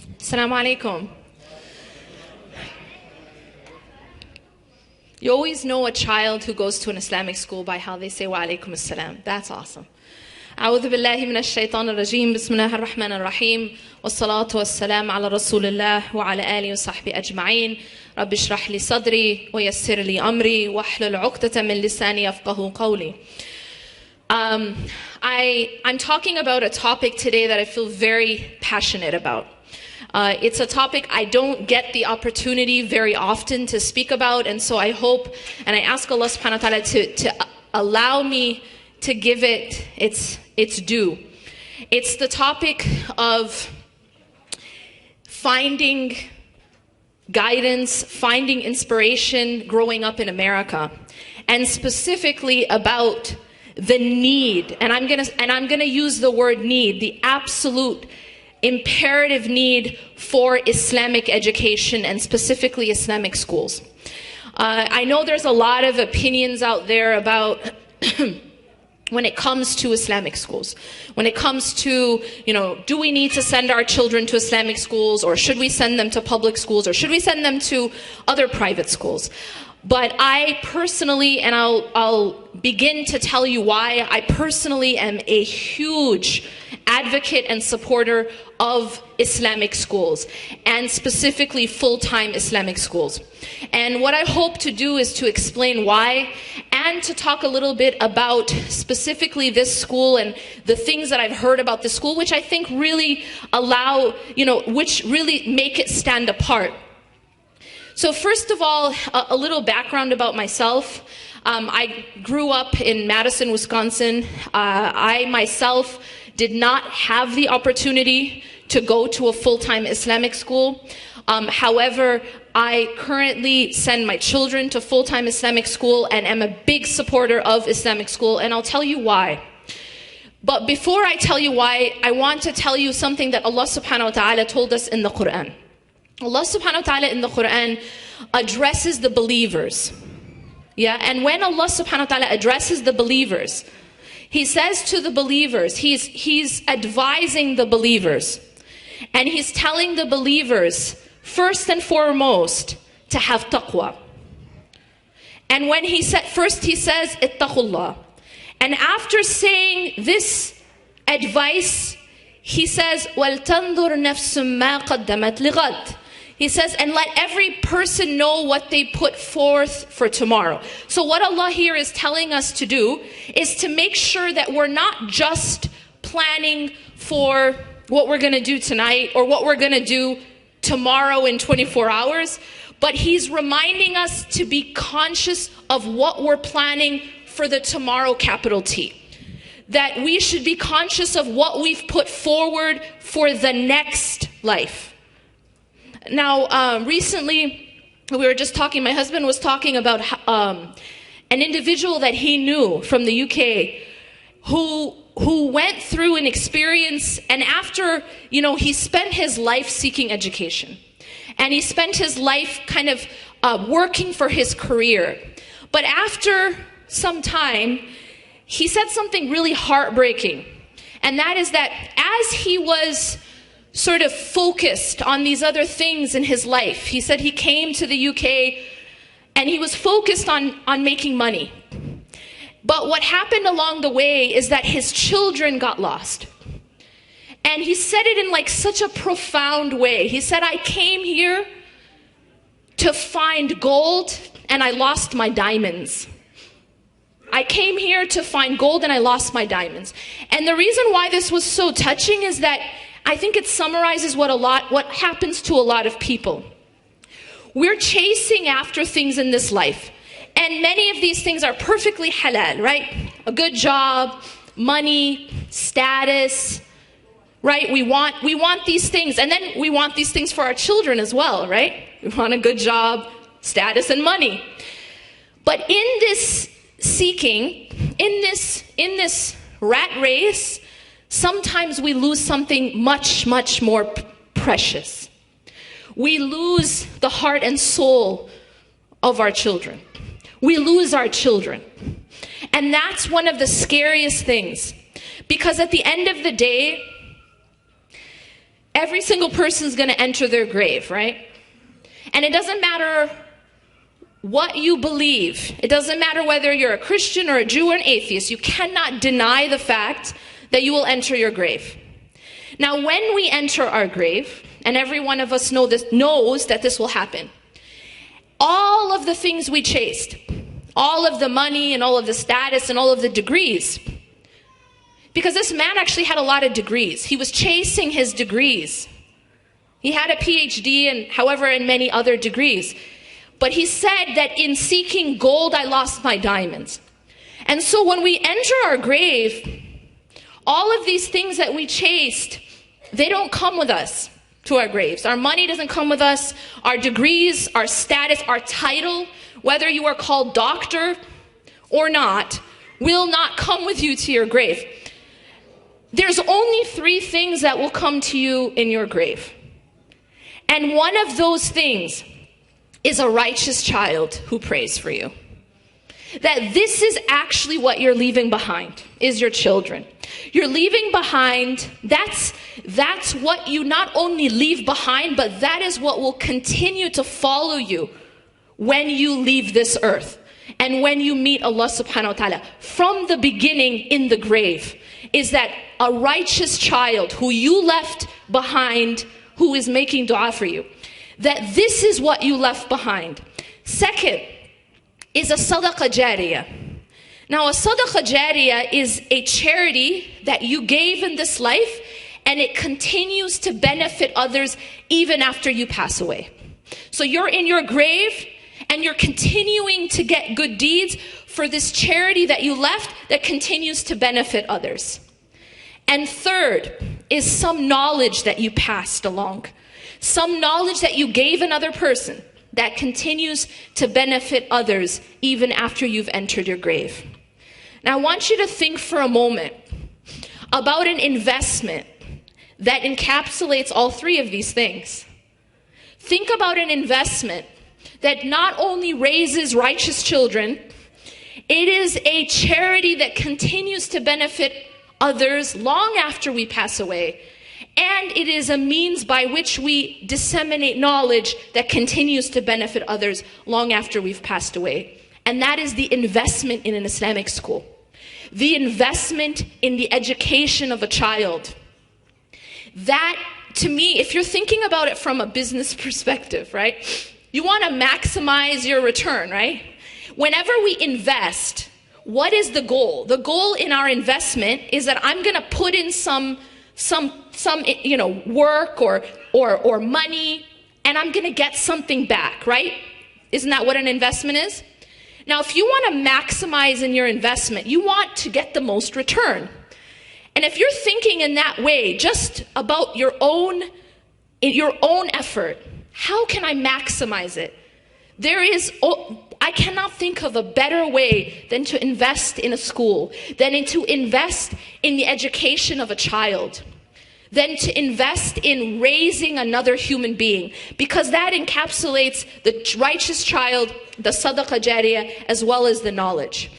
Assalamu alaikum. You always know a child who goes to an Islamic school by how they say wa alaikum assalam. That's awesome. أعوذ بالله من الشيطان الرجيم بسم الله الرحمن الرحيم والصلاة والسلام على رسول الله وعلى آله وصحبه أجمعين رب اشرح لي صدري ويسر لي أمري واحلل عقدة من لساني يفقهوا قولي. I'm talking about a topic today that I feel very passionate about. It's a topic I don't get the opportunity very often to speak about, and so I hope and I ask Allah subhanahu wa ta'ala to allow me to give it its due. It's the topic of finding guidance, finding inspiration growing up in America, and specifically about the need, and I'm gonna use the word need, the absolute imperative need for Islamic education and specifically Islamic schools. I know there's a lot of opinions out there about when it comes to Islamic schools, when it comes to, do we need to send our children to Islamic schools, or should we send them to public schools, or should we send them to other private schools? But I personally, and I'll begin to tell you why, I personally am a huge advocate and supporter of Islamic schools, and specifically full-time Islamic schools. And what I hope to do is to explain why, and to talk a little bit about specifically this school and the things that I've heard about this school, which I think really allow, which really make it stand apart. So first of all, a little background about myself. I grew up in Madison, Wisconsin. I myself did not have the opportunity to go to a full-time Islamic school. However, I currently send my children to full-time Islamic school and am a big supporter of Islamic school, and I'll tell you why. But before I tell you why, I want to tell you something that Allah subhanahu wa ta'ala told us in the Quran. Allah subhanahu wa ta'ala in the Quran addresses the believers. Yeah, and when Allah subhanahu wa ta'ala addresses the believers, He says to the believers, He's advising the believers, and He's telling the believers, first and foremost, to have taqwa. And when He said, first He says, ittaqullah. And after saying this advice, He says, وَلْتَنْظُرْ نَفْسٌ مَا قَدَّمَتْ لِغَدٍ. He says, and let every person know what they put forth for tomorrow. So what Allah here is telling us to do is to make sure that we're not just planning for what we're going to do tonight or what we're going to do tomorrow in 24 hours, but He's reminding us to be conscious of what we're planning for the tomorrow, capital T. That we should be conscious of what we've put forward for the next life. Now, recently, we were just talking, my husband was talking about an individual that he knew from the UK who went through an experience, and after, he spent his life seeking education. And he spent his life kind of working for his career. But after some time, he said something really heartbreaking. And that is that as he was sort of focused on these other things in his life, he said he came to the UK and he was focused on making money. But what happened along the way is that his children got lost. And he said it in like such a profound way. He said, I came here to find gold and I lost my diamonds. I came here to find gold and I lost my diamonds. And the reason why this was so touching is that I think it summarizes what happens to a lot of people. We're chasing after things in this life. And many of these things are perfectly halal, right? A good job, money, status, right? We want these things. And then we want these things for our children as well, right? We want a good job, status, and money. But in this seeking, in this rat race, sometimes we lose something much, much more precious. We lose the heart and soul of our children. We lose our children. And that's one of the scariest things. Because at the end of the day, every single person's going to enter their grave, right? And it doesn't matter what you believe. It doesn't matter whether you're a Christian or a Jew or an atheist. You cannot deny the fact that you will enter your grave. Now, when we enter our grave, and every one of us knows that this will happen, all of the things we chased, all of the money and all of the status and all of the degrees, because this man actually had a lot of degrees. He was chasing his degrees. He had a PhD and however in many other degrees. But he said that in seeking gold, I lost my diamonds. And so when we enter our grave, all of these things that we chased, they don't come with us to our graves. Our money doesn't come with us. Our degrees, our status, our title, whether you are called doctor or not, will not come with you to your grave. There's only 3 things that will come to you in your grave. And one of those things is a righteous child who prays for you. That this is actually what you're leaving behind, is your children. You're leaving behind, that's what you not only leave behind, but that is what will continue to follow you when you leave this earth. And when you meet Allah subhanahu wa ta'ala, from the beginning in the grave, is that a righteous child who you left behind, who is making dua for you, that this is what you left behind. Second is a sadaqah jariyah. Now, a sadaqah jariyah is a charity that you gave in this life, and it continues to benefit others even after you pass away. So you're in your grave, and you're continuing to get good deeds for this charity that you left that continues to benefit others. And third is some knowledge that you passed along. Some knowledge that you gave another person that continues to benefit others even after you've entered your grave. Now I want you to think for a moment about an investment that encapsulates all 3 of these things. Think about an investment that not only raises righteous children, it is a charity that continues to benefit others long after we pass away. And it is a means by which we disseminate knowledge that continues to benefit others long after we've passed away. And that is the investment in an Islamic school. The investment in the education of a child. That, to me, if you're thinking about it from a business perspective, right? You want to maximize your return, right? Whenever we invest, what is the goal? The goal in our investment is that I'm going to put in some work or money, and I'm going to get something back, right? Isn't that what an investment is? Now, if you want to maximize in your investment, you want to get the most return. And if you're thinking in that way, just about your own effort, how can I maximize it? I cannot think of a better way than to invest in a school, than to invest in the education of a child, than to invest in raising another human being, because that encapsulates the righteous child, the sadaqah jariyah, as well as the knowledge.